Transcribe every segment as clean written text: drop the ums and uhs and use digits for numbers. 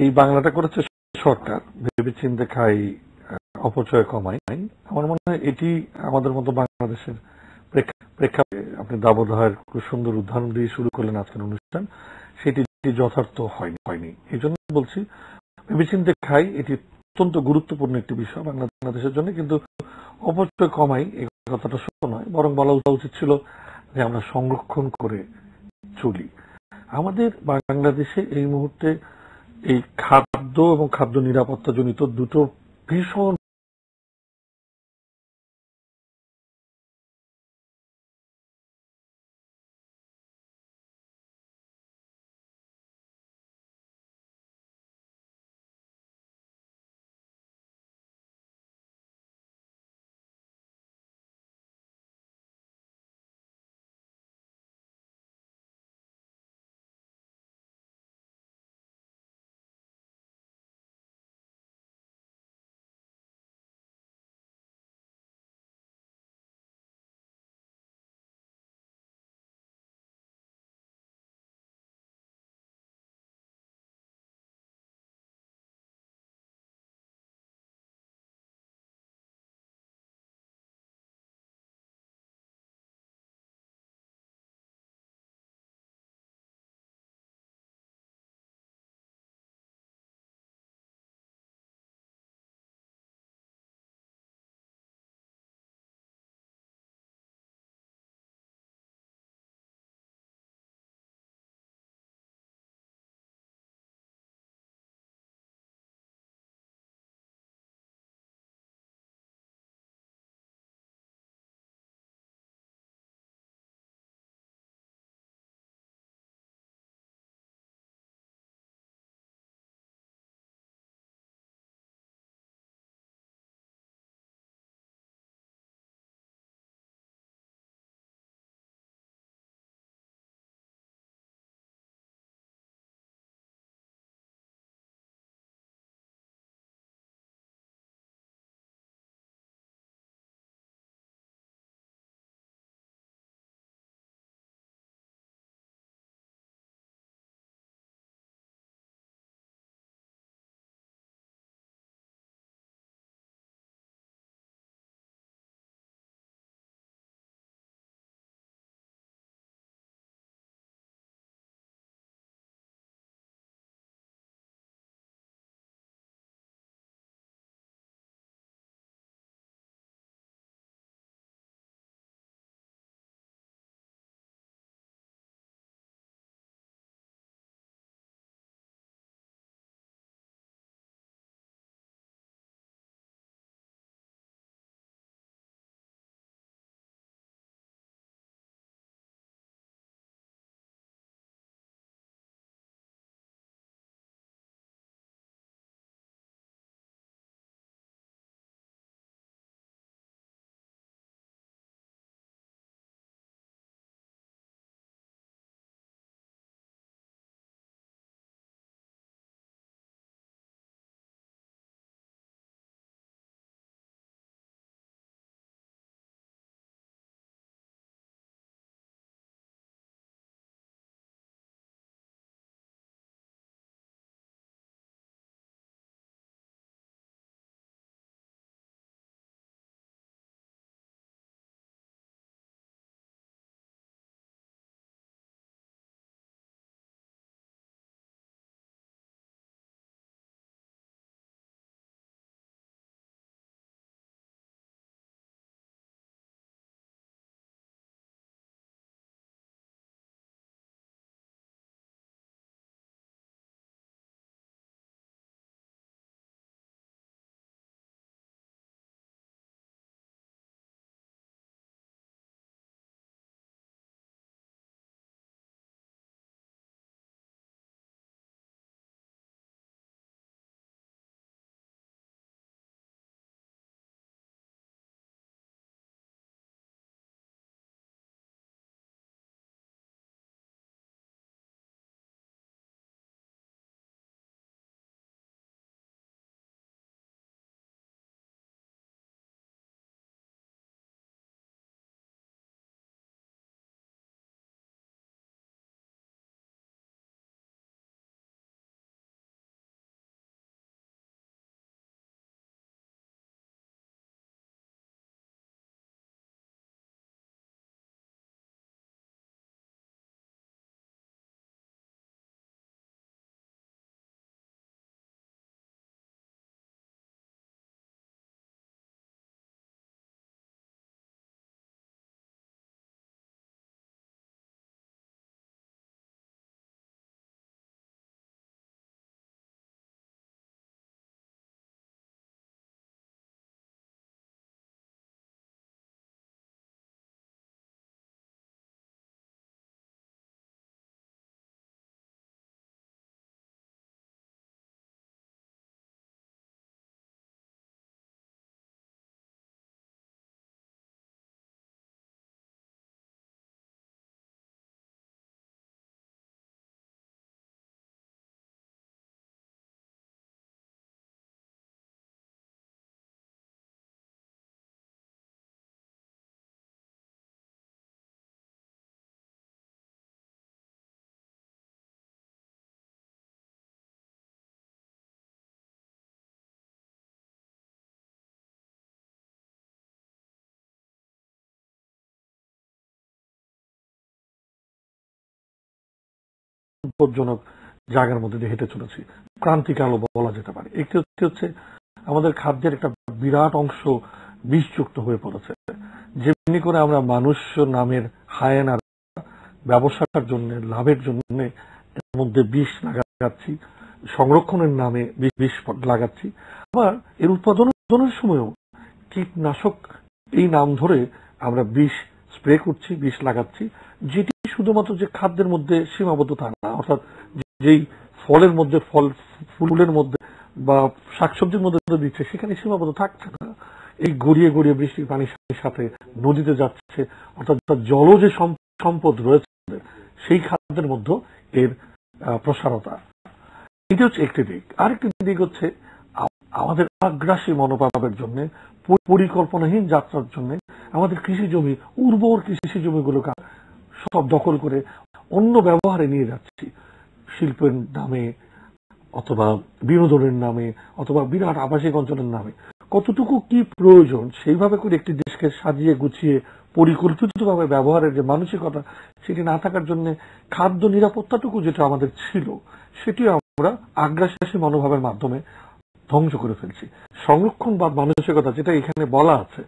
এই বাংলাটা করেছে সরকার, ভেবেচিন্তে খাই, অপচয় কমাই। আমার মনে হয় এটি আমাদের মতো বাংলাদেশের প্রেক্ষাপটে আপনি দাবদাহের খুব সুন্দর উদাহরণ দিয়ে শুরু করলেন আজকের অনুষ্ঠান, সেটি যথার্থ হয়নি। এই জন্য বলছি ভেবেচিন্তে খাই এটি অত্যন্ত গুরুত্বপূর্ণ একটি বিষয় বাংলাদেশের জন্য, কিন্তু অপচয় কমাই এই কথাটা সত্য নয়, বরং বলা উচিত ছিল যে আমরা সংরক্ষণ করে চলি। আমাদের বাংলাদেশে এই মুহূর্তে এই খাদ্য এবং খাদ্য নিরাপত্তা জনিত দুটো ভীষণ বিপজ্জনক জায়গার মধ্যে দিয়ে হেঁটে চলেছি, ক্রান্তিকালও বলা যেতে পারে। একটি হচ্ছে আমাদের খাদ্যের একটা বিরাট অংশ বিষযুক্ত হয়ে পড়েছে, যেমনি করে আমরা মানুষ নামের হায়েনার ব্যবসার জন্য, লাভের জন্য এর মধ্যে বিষ লাগাচ্ছি, সংরক্ষণের নামে বিষ লাগাচ্ছি, আবার এর উৎপাদনের সময়ও কীটনাশক এই নাম ধরে আমরা বিষ স্প্রে করছি, বিষ লাগাচ্ছি, যেটি শুধুমাত্র যে খাদ্যের মধ্যে সীমাবদ্ধ তা না, অর্থাৎ যেই ফলের মধ্যে, ফুলের মধ্যে বা শাকসবজির মধ্যে দিচ্ছে সেখানে সীমাবদ্ধ থাকছে না, এই গড়িয়ে গড়িয়ে বৃষ্টির পানির সাথে নদীতে যাচ্ছে, অর্থাৎ জল যে সম্পদ রয়েছে সেই খাদ্যের মধ্যে এর প্রসারতা। এটি হচ্ছে একটি দিক। আরেকটি দিক হচ্ছে আমাদের আগ্রাসী মনোভাবের জন্য, পরিকল্পনাহীন যাত্রার জন্য আমাদের কৃষি জমি, উর্বর কৃষি জমিগুলোকে সব দখল করে অন্য ব্যবহারে নিয়ে যাচ্ছি, শিল্পের নামে অথবা বিনোদনের নামে অথবা বিরাট আবাসিক অঞ্চলের নামে। কতটুকু কি প্রয়োজন সেইভাবে করে একটি দেশকে সাজিয়ে গুছিয়ে পরিকল্পিতভাবে ব্যবহারের যে মানসিকতা, সেটি না থাকার জন্য খাদ্য নিরাপত্তাটুকু যেটা আমাদের ছিল সেটি আমরা আগ্রাসী মনোভাবের মাধ্যমে ধ্বংস করে ফেলছি। সংরক্ষণবাদ মানসিকতা যেটা এখানে বলা আছে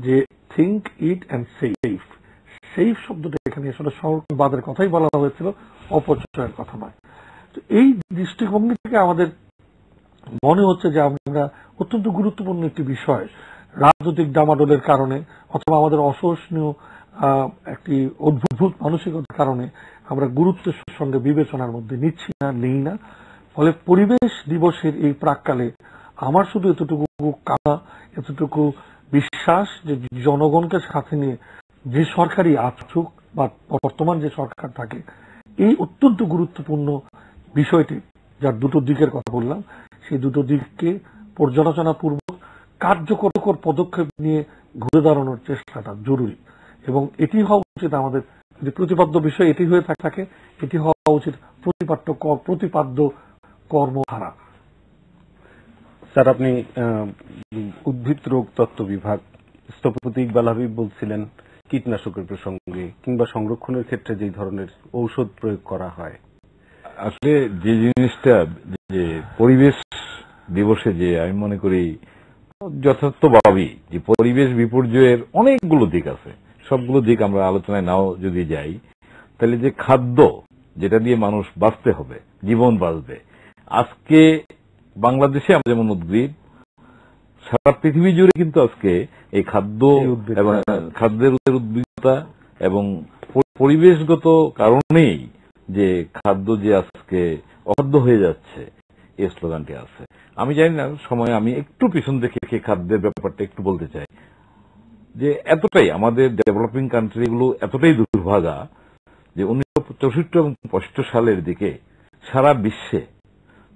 যে think it and safe, safe শব্দটা এখানে আসলে সংরক্ষণবাদের কথাই বলা হয়েছিল, অপচয়ের কথা নয়। তো এই দৃষ্টিভঙ্গি থেকে আমাদের মনে হচ্ছে যে আমরা অত্যন্ত গুরুত্বপূর্ণ একটি বিষয় রাজনৈতিক ডামাডোলের কারণে অথবা আমাদের অসহনীয় একটি অদ্ভুত মানসিকতার কারণে আমরা গুরুত্বের সঙ্গে বিবেচনার মধ্যে নিচ্ছি না, নেই না। ফলে পরিবেশ দিবসের এই প্রাককালে আমার শুধু এতটুকু কামনা, এতটুকু বিশ্বাস যে জনগণকে সাথে নিয়ে যে সরকারই আসুক বা বর্তমান যে সরকার থাকে, এই অত্যন্ত গুরুত্বপূর্ণ বিষয়টি যার দুটো দিকের কথা বললাম, সেই দুটো দিককে পর্যালোচনাপূর্বক কার্যকর পদক্ষেপ নিয়ে ঘুরে দাঁড়ানোর চেষ্টাটা জরুরি। এবং এটি হওয়া উচিত আমাদের, যদি প্রতিপাদ্য বিষয় এটি হয়ে থাকে, এটি হওয়া উচিত প্রতিপাদ্য কর্মধারা। স্যার, আপনি উদ্ভিদ রোগ তত্ত্ব বিভাগ, স্থপতি ইকবাল হাবিব বলছিলেন কীটনাশকের প্রসঙ্গে কিংবা সংরক্ষণের ক্ষেত্রে যে ধরনের ঔষধ প্রয়োগ করা হয়, আসলে যে জিনিসটা যে পরিবেশ দিবসে যে আমি মনে করি যথার্থভাবেই যে পরিবেশ বিপর্যয়ের অনেকগুলো দিক আছে, সবগুলো দিক আমরা আলোচনায় নাও যদি যাই, তাহলে যে খাদ্য যেটা দিয়ে মানুষ বাঁচতে হবে, জীবন বাঁচবে, আজকে বাংলাদেশে আমরা যেমন উদ্ভিদ, সারা পৃথিবী জুড়ে কিন্তু আজকে এই খাদ্য এবং খাদ্যের উদ্ভিদতা এবং পরিবেশগত কারণেই যে খাদ্য যে আজকে অখাদ্য হয়ে যাচ্ছে, এই স্লোগানটি আছে। আমি জানি না সময়, আমি একটু পিছন দেখে খাদ্যের ব্যাপারটা একটু বলতে চাই যে এতটাই আমাদের ডেভেলপিং কান্ট্রিগুলো এতটাই দুর্ভাগা যে 1964 এবং 65 সালের দিকে সারা বিশ্বে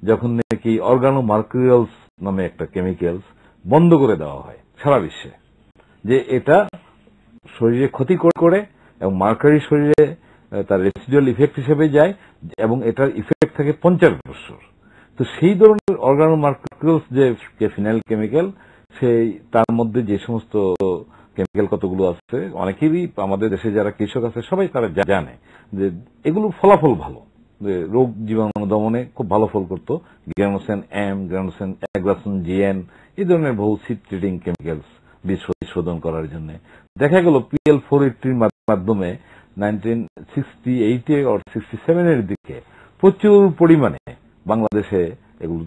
যখন নাকি অর্গানো মার্কুরিয়ালস নামে একটা কেমিক্যালস বন্ধ করে দেওয়া হয় সারা বিশ্বে, যে এটা শরীরে ক্ষতি করে এবং মার্কারি শরীরে তার রেসিডুয়াল ইফেক্ট হিসেবে যায় এবং এটার ইফেক্ট থাকে 50 বছর। তো সেই ধরনের অর্গানো মার্কুরিয়ালস যে ফিনাইল কেমিক্যাল, সেই তার মধ্যে যে সমস্ত কেমিক্যাল কতগুলো আছে, অনেকেরই আমাদের দেশে যারা কৃষক আছে সবাই তারা জানে যে এগুলো ফলাফল ভালো, যে রোগ জীবাণু দমনে খুব ভালো ফল করতো। গ্রানোসেন এম, গ্রানোসেন অ্যাগ্রাসন জিএন, এই ধরনের বহু সিড ট্রিটিং কেমিক্যালস বীজ শোধন করার জন্য দেখা গেল PL480 মাধ্যমে 1968 or 67 এর দিকে প্রচুর পরিমাণে বাংলাদেশে এগুলো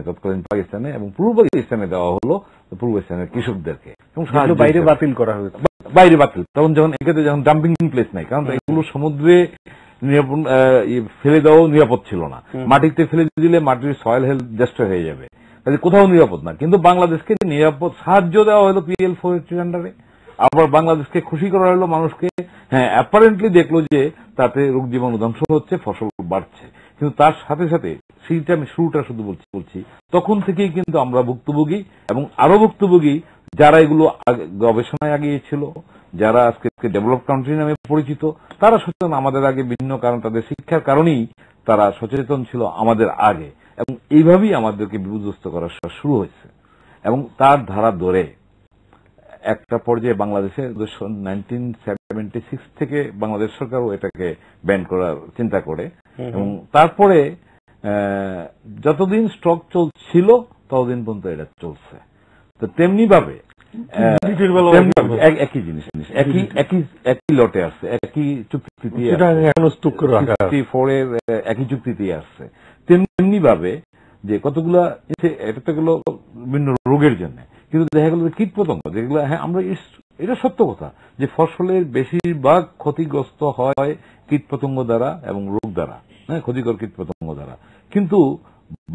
তৎকালীন পাকিস্তানে এবং পূর্ব পাকিস্তানে দেওয়া হলো পূর্ব পাকিস্তানের কৃষকদেরকে, এবং বাইরে বাতিল করা হয়েছে, বাইরে বাতিল। তখন যখন এক্ষেত্রে যখন ডাম্পিং প্লেস নাই, কারণ এগুলো সমুদ্রে ফেলে দেওয়াও নিরাপদ ছিল না, মাটিতে ফেলে দিলে মাটির সয়েল হেলথ ডিস্ট্রয় হয়ে যাবে, কোথাও নিরাপদ না। কিন্তু বাংলাদেশকে নিরাপদ সাহায্য দেওয়া হলো PL480 আন্ডারে। আবার বাংলাদেশকে খুশি করা হলো মানুষকে, হ্যাঁ অ্যাপারেন্টলি দেখলো যে তাতে রোগ জীবাণু ধ্বংস হচ্ছে, ফসল বাড়ছে, কিন্তু তার সাথে সাথে সেইটা আমি শুরুটা শুধু বলছি তখন থেকেই কিন্তু আমরা ভুক্তভোগী এবং আরো ভুক্তভোগী যারা এগুলো গবেষণায় আগিয়েছিল, যারা আজকে ডেভেলপ কান্ট্রি নামে পরিচিত, তারা সচেতন আমাদের আগে, বিভিন্ন কারণ তাদের শিক্ষার কারণেই তারা সচেতন ছিল আমাদের আগে, এবং এইভাবেই আমাদেরকে বিপর্যস্ত করা শুরু হয়েছে। এবং তার ধারা ধরে একটা পর্যায়ে বাংলাদেশে 1976 থেকে বাংলাদেশ সরকারও এটাকে ব্যান করার চিন্তা করে এবং তারপরে যতদিন স্টক চলছিল ততদিন পর্যন্ত এটা চলছে। তো তেমনি ভাবে একই জিনিস একই লটে আসছে, একই চুক্তিতে একই চুক্তিতে আসছে। তেমনি ভাবে যে কতগুলা এটা তো গেল বিভিন্ন রোগের জন্য, কিন্তু দেখা গেল যে কীট পতঙ্গ যেগুলো, হ্যাঁ আমরা এটা সত্য কথা যে ফসলের বেশিরভাগ ক্ষতিগ্রস্ত হয় কীট পতঙ্গ দ্বারা এবং রোগ দ্বারা, হ্যাঁ ক্ষতিকর কীট পতঙ্গ দ্বারা। কিন্তু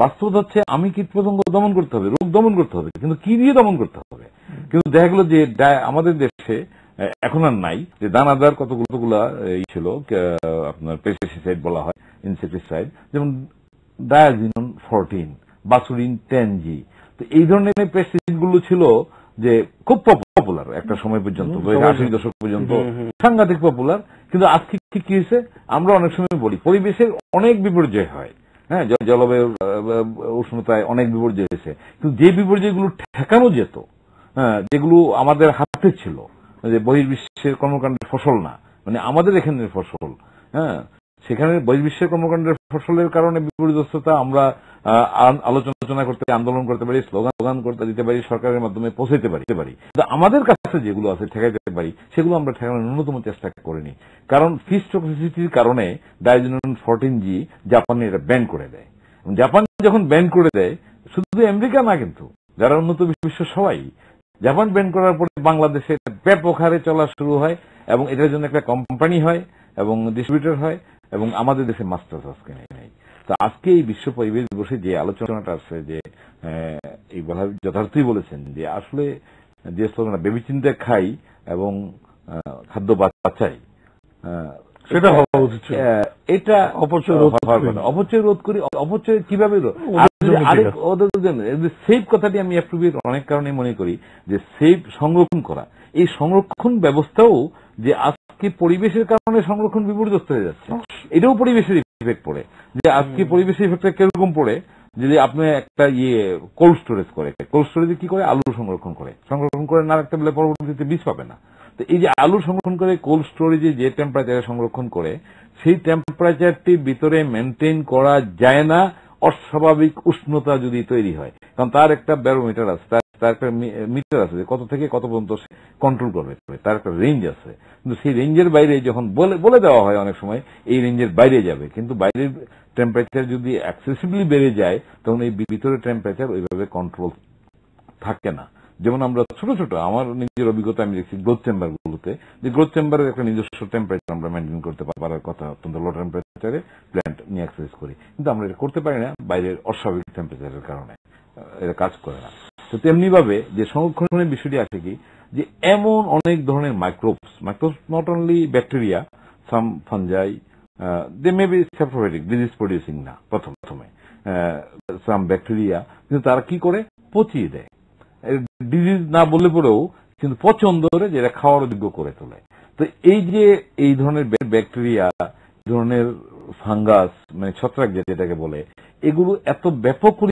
বাস্তবতা হচ্ছে আমি কীট পতঙ্গ দমন করতে হবে, রোগ দমন করতে হবে, কিন্তু কি দিয়ে দমন করতে হবে? কিন্তু দেখা গেল যে আমাদের দেশে এখন আর নাই যে দানাদার কতগুলা ছিল আপনার পেস্টিসাইড বলা হয়, ইনসেক্টিসাইড, যেমন ডায়াজিনন 14, বাসুরিন 10G। তো এই ধরনের পেস্টিসাইড গুলো ছিল যে খুব পপুলার একটা সময় পর্যন্ত, 80 দশক পর্যন্ত সাংঘাতিক পপুলার। কিন্তু আজকে কি হয়েছে, আমরা অনেক সময় বলি পরিবেশের অনেক বিপর্যয় হয়, হ্যাঁ জলবায়ু উষ্ণতায় অনেক বিপর্যয় হয়েছে, কিন্তু যে বিপর্যয়গুলো ঠেকানো যেত, হ্যাঁ যেগুলো আমাদের হাতে ছিল, যে বহির্বিশ্বের কর্মকাণ্ডের ফসল না, মানে আমাদের এখানের ফসল, হ্যাঁ সেখানে বহির্বিশ্বের কর্মকাণ্ডের ফসলের কারণে বিপর্যস্ততা আমরা আলোচনা করতে, আন্দোলন করতে পারি, স্লোগান করতে দিতে পারি, সরকারের মাধ্যমে পৌঁছাতে পারি। কিন্তু আমাদের কাছে যেগুলো আছে ঠেকাইতে পারি সেগুলো আমরা ঠেকানোর ন্যূনতম চেষ্টা করিনি। কারণ ফিশ টক্সিসিটির কারণে ডায়াজিনন 14G জাপানে এটা ব্যান করে দেয়। জাপান যখন ব্যান করে দেয়, শুধু আমেরিকা না কিন্তু যারা উন্নত বিশ্ব সবাই, জাপান ব্যান করার পরে বাংলাদেশে ব্যাপক হারে চলা শুরু হয় এবং এটার জন্য একটা কোম্পানি হয় এবং ডিস্ট্রিবিউটর হয় এবং আমাদের দেশে মাস্টার্স আজকে নেই। তো আজকে এই বিশ্ব পরিবেশ দিবসে যে আলোচনাটা আছে, যে এইগুলা যথার্থই বলেছেন যে আসলে যে স্লোগানটা ভেবেচিন্তে খাই এবং খাদ্য বাঁচাই, সেটা হওয়া উচিত। এটা অপচয় রোধ করি। অপচয় কিভাবে সেফ কথাটি আমি অ্যাপ্রোপ্রিয়েট অনেক কারণে মনে করি যে সেফ সংরক্ষণ করা, এই সংরক্ষণ ব্যবস্থাও যে আজকে পরিবেশের কারণে সংরক্ষণ বিপর্যস্ত হয়ে যাচ্ছে, এটাও পরিবেশের ইফেক্ট পড়ে। যে আজকে পরিবেশের ইফেক্টটা কিরকম পড়ে, যদি আপনি একটা কোল্ড স্টোরেজ করে, কোল্ড স্টোরেজে কি করে আলু সংরক্ষণ করে না রাখতে বলে পরবর্তীতে বীজ পাবে না। তো এই যে আলু সংরক্ষণ করে কোল্ড স্টোরেজে যে টেম্পারেচারে সংরক্ষণ করে, সেই টেম্পারেচারটি ভিতরে মেনটেন করা যায় না অস্বাভাবিক উষ্ণতা যদি তৈরি হয়, কারণ তার একটা ব্যারোমিটার আছে, তার একটা মিটার আছে যে কত থেকে কত পর্যন্ত কন্ট্রোল করবে, তার একটা রেঞ্জ আছে। কিন্তু সেই রেঞ্জের বাইরে যখন বলে দেওয়া হয় অনেক সময় এই রেঞ্জের বাইরে যাবে, কিন্তু বাইরের টেম্পারেচার যদি এক্সেসিভলি বেড়ে যায় তখন এই ভিতরের টেম্পারেচার ওইভাবে কন্ট্রোল থাকে না। যেমন আমরা ছোট আমার নিজের অভিজ্ঞতা আমি দেখছি গ্রোথ চেম্বার গুলোতে, যে গ্রোথ চেম্বারের একটা নিজস্ব টেম্পারেচার আমরা মেনটেন করতে পারার কথা, অত্যন্ত লো টেম্পারেচারে প্ল্যান্ট নিয়ে এক্সারসাইজ করি, কিন্তু আমরা এটা করতে পারি না বাইরের অস্বাভাবিক টেম্পারেচারের কারণে, এটা কাজ করে না। তো তেমনি ভাবে যে সংরক্ষণের বিষয়টি আছে কি, যে এমন অনেক ধরনের microbes not only bacteria, some fungi, they may be saprophytic, disease producing না প্রথমে, সাম ব্যাকটেরিয়া, কিন্তু তারা কি করে পচিয়ে দেয়, ডিজিজ না বললে পরেও কিন্তু পছন্দ করে যেটা খাওয়ার যোগ্য করে তোলে। তো এই যে এই ধরনের ব্যাকটেরিয়া, ধরনের ফাঙ্গাস মানে ছত্রাক যেটাকে বলে, এগুলো এত ব্যাপক